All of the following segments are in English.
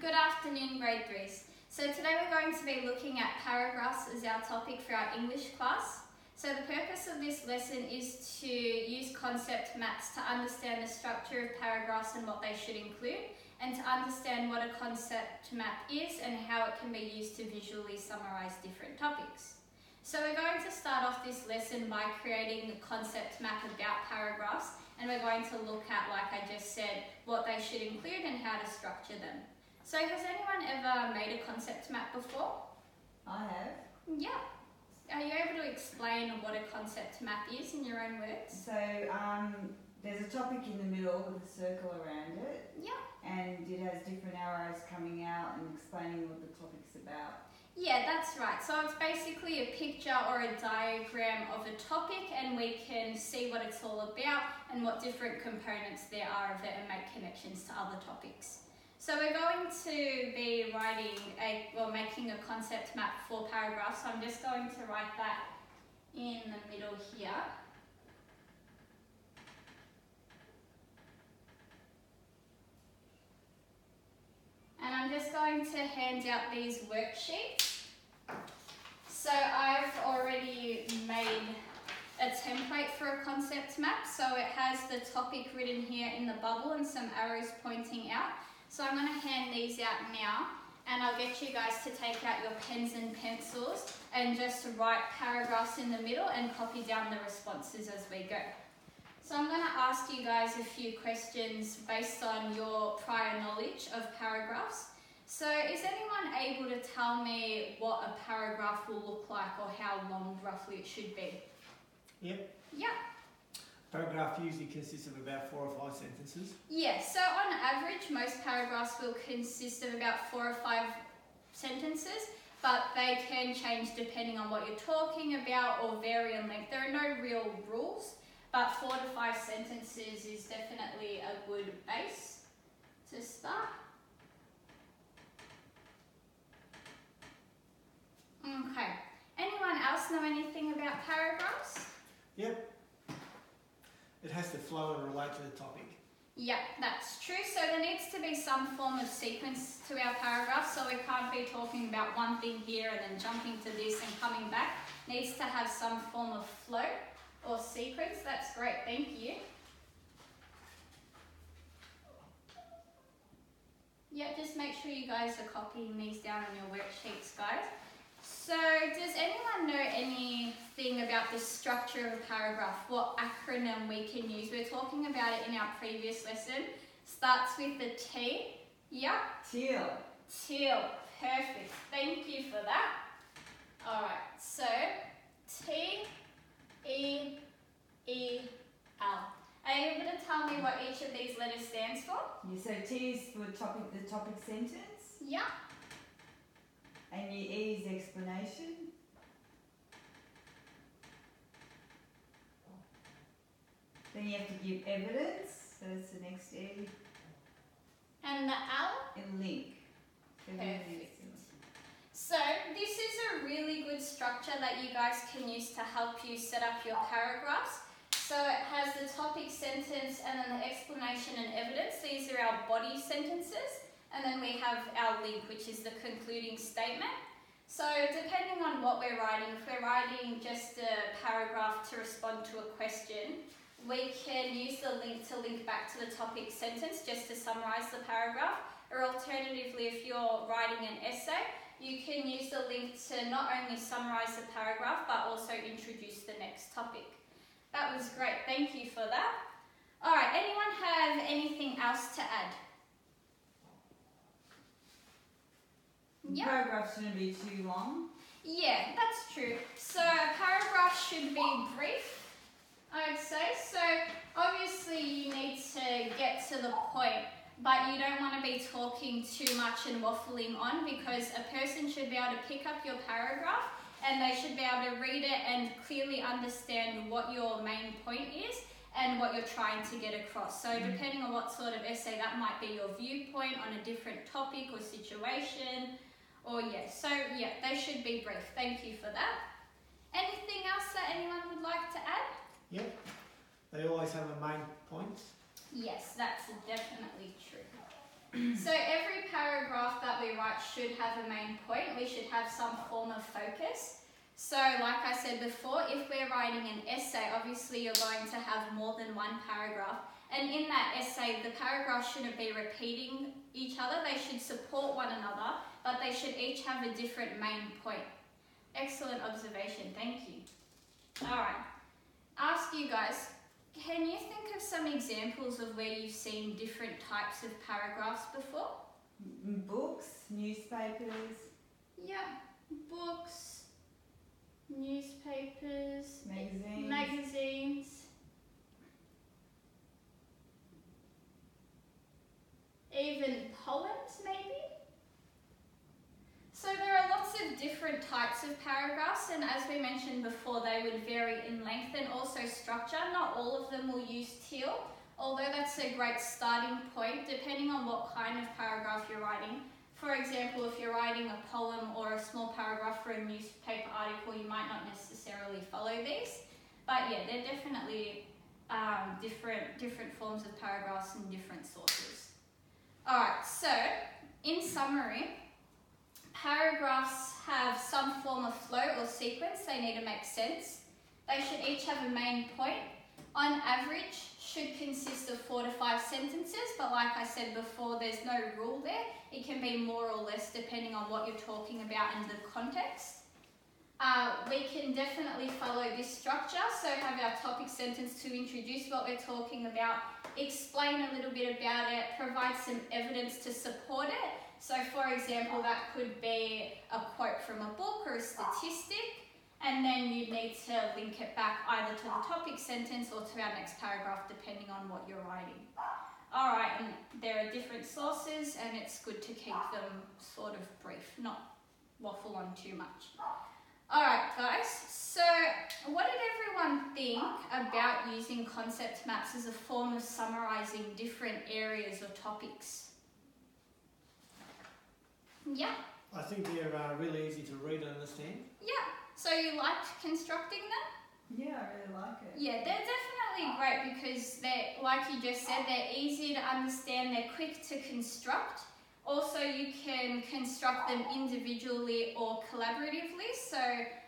Good afternoon, grade 3s. So today we're going to be looking at paragraphs as our topic for our English class. So the purpose of this lesson is to use concept maps to understand the structure of paragraphs and what they should include, and to understand what a concept map is and how it can be used to visually summarize different topics. So we're going to start off this lesson by creating a concept map about paragraphs, and we're going to look at, like I just said, what they should include and how to structure them. So has anyone ever made a concept map before? I have. Yeah. Are you able to explain what a concept map is in your own words? So there's a topic in the middle with a circle around it. Yeah. And it has different arrows coming out and explaining what the topic's about. Yeah, that's right. So it's basically a picture or a diagram of a topic, and we can see what it's all about and what different components there are of it and make connections to other topics. So we're going to be making a concept map for paragraphs. So I'm just going to write that in the middle here. And I'm just going to hand out these worksheets. So I've already made a template for a concept map. So it has the topic written here in the bubble and some arrows pointing out. So I'm going to hand these out now, and I'll get you guys to take out your pens and pencils and just write paragraphs in the middle and copy down the responses as we go. So I'm going to ask you guys a few questions based on your prior knowledge of paragraphs. So is anyone able to tell me what a paragraph will look like or how long roughly it should be? Yep. Yeah. Paragraph usually consists of about 4 or 5 sentences. Yeah, so on average, most paragraphs will consist of about 4 or 5 sentences, but they can change depending on what you're talking about or vary in length. There are no real rules, but 4 to 5 sentences is definitely a good base to start. Okay, anyone else know anything about paragraphs? Yep. It has to flow and relate to the topic. Yeah, that's true. So there needs to be some form of sequence to our paragraph. So we can't be talking about one thing here and then jumping to this and coming back. It needs to have some form of flow or sequence. That's great, thank you. Yeah, just make sure you guys are copying these down on your worksheets, guys. So does anyone know anything about the structure of a paragraph? What acronym we can use? We were talking about it in our previous lesson. Starts with the T. Yeah? Teal. Teal. Perfect. Thank you for that. Alright, so T-E-E-L. Are you able to tell me what each of these letters stands for? Yeah, so T is for topic, the topic sentence. Yeah. And your E is explanation. Then you have to give evidence, so that's the next E. And the L? And link. Perfect. So this is a really good structure that you guys can use to help you set up your paragraphs. So it has the topic sentence and then the explanation and evidence. These are our body sentences. And then we have our link, which is the concluding statement. So depending on what we're writing, if we're writing just a paragraph to respond to a question, we can use the link to link back to the topic sentence just to summarize the paragraph. Or alternatively, if you're writing an essay, you can use the link to not only summarize the paragraph, but also introduce the next topic. That was great, thank you for that. All right, anyone have anything else to add? Yeah. Paragraphs shouldn't be too long. Yeah, that's true. So a paragraph should be brief, I would say. So obviously you need to get to the point, but you don't want to be talking too much and waffling on, because a person should be able to pick up your paragraph and they should be able to read it and clearly understand what your main point is and what you're trying to get across. So depending on what sort of essay, that might be your viewpoint on a different topic or situation. Or so they should be brief. Thank you for that. Anything else that anyone would like to add? Yep. They always have a main point. Yes, that's definitely true. So every paragraph we write should have a main point. We should have some form of focus. So like I said before, if we're writing an essay, obviously you're going to have more than one paragraph. And in that essay, the paragraphs shouldn't be repeating each other. They should support one another, but they should each have a different main point. Excellent observation, thank you. All right, ask you guys, can you think of some examples of where you've seen different types of paragraphs before? Books, newspapers. Yeah, books, newspapers, Magazines. Even poems maybe? So there are lots of different types of paragraphs, and as we mentioned before, they would vary in length and also structure. Not all of them will use teal, although that's a great starting point depending on what kind of paragraph you're writing. For example, if you're writing a poem or a small paragraph for a newspaper article, you might not necessarily follow these. But yeah, they're definitely different forms of paragraphs and different sources. Alright, so in summary, paragraphs have some form of flow or sequence. They need to make sense. They should each have a main point. On average, should consist of 4 to 5 sentences, but like I said before, there's no rule there. It can be more or less depending on what you're talking about and the context. We can definitely follow this structure, so have our topic sentence to introduce what we're talking about, explain a little bit about it, provide some evidence to support it. So for example, that could be a quote from a book or a statistic, and then you need to link it back either to the topic sentence or to our next paragraph, depending on what you're writing. Alright, and there are different sources, and it's good to keep them sort of brief, not waffle on too much. Alright guys, so what did everyone think about using concept maps as a form of summarising different areas or topics? Yeah? I think they're really easy to read and understand. Yeah. So you liked constructing them? Yeah, I really like it. Yeah, they're definitely great because they're, like you just said, they're easy to understand, they're quick to construct. Also, you can construct them individually or collaboratively, so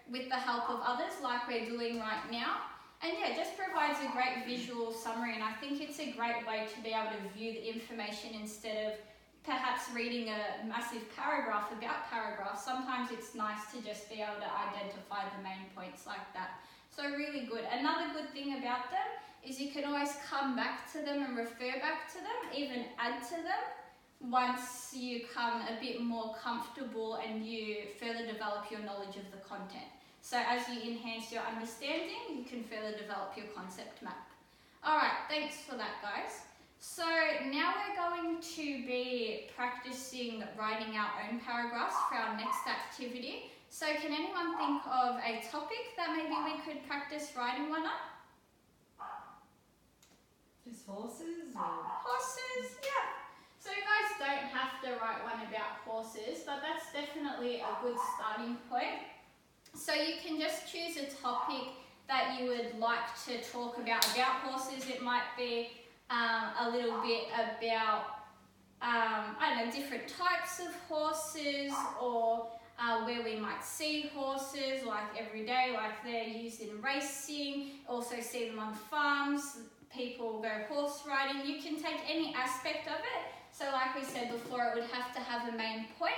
with the help of others like we're doing right now. And yeah, it just provides a great visual summary, and I think it's a great way to be able to view the information instead of perhaps reading a massive paragraph about paragraphs. Sometimes it's nice to just be able to identify the main points like that. So really good. Another good thing about them is you can always come back to them and refer back to them, even add to them once you come a bit more comfortable and you further develop your knowledge of the content. So as you enhance your understanding, you can further develop your concept map. Alright, thanks for that guys. So now we're going to be practicing writing our own paragraphs for our next activity. So can anyone think of a topic that maybe we could practice writing one on? Just horses or? Horses, yeah. So you guys don't have to write one about horses, but that's definitely a good starting point. So you can just choose a topic that you would like to talk about horses. It might be a little bit about, I don't know, different types of horses, or where we might see horses like every day, like they're used in racing, also see them on farms, people go horse riding. You can take any aspect of it. So like we said before, it would have to have a main point,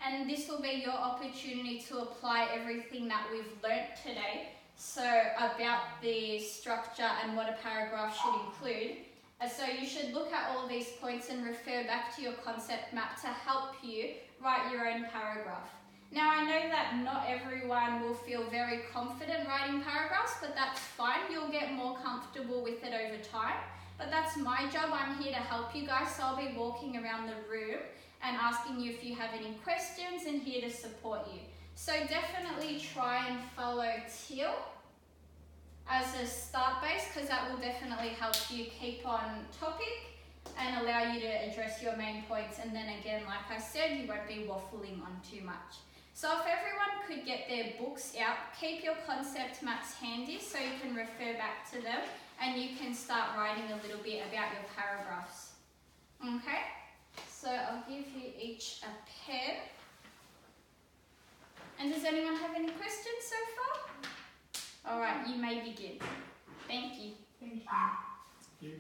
and this will be your opportunity to apply everything that we've learnt today. So about the structure and what a paragraph should include. So you should look at all of these points and refer back to your concept map to help you write your own paragraph. Now I know that not everyone will feel very confident writing paragraphs, but that's fine. You'll get more comfortable with it over time. But that's my job. I'm here to help you guys, so I'll be walking around the room and asking you if you have any questions, and here to support you. So definitely try and follow teal as a start base, because that will definitely help you keep on topic and allow you to address your main points. And then again, like I said, you won't be waffling on too much. So if everyone could get their books out, keep your concept maps handy so you can refer back to them and you can start writing a little bit about your paragraphs. Okay? So So I'll give you each a pen. And does anyone have any questions so far? All right, you may begin. Thank you. Thank you. You.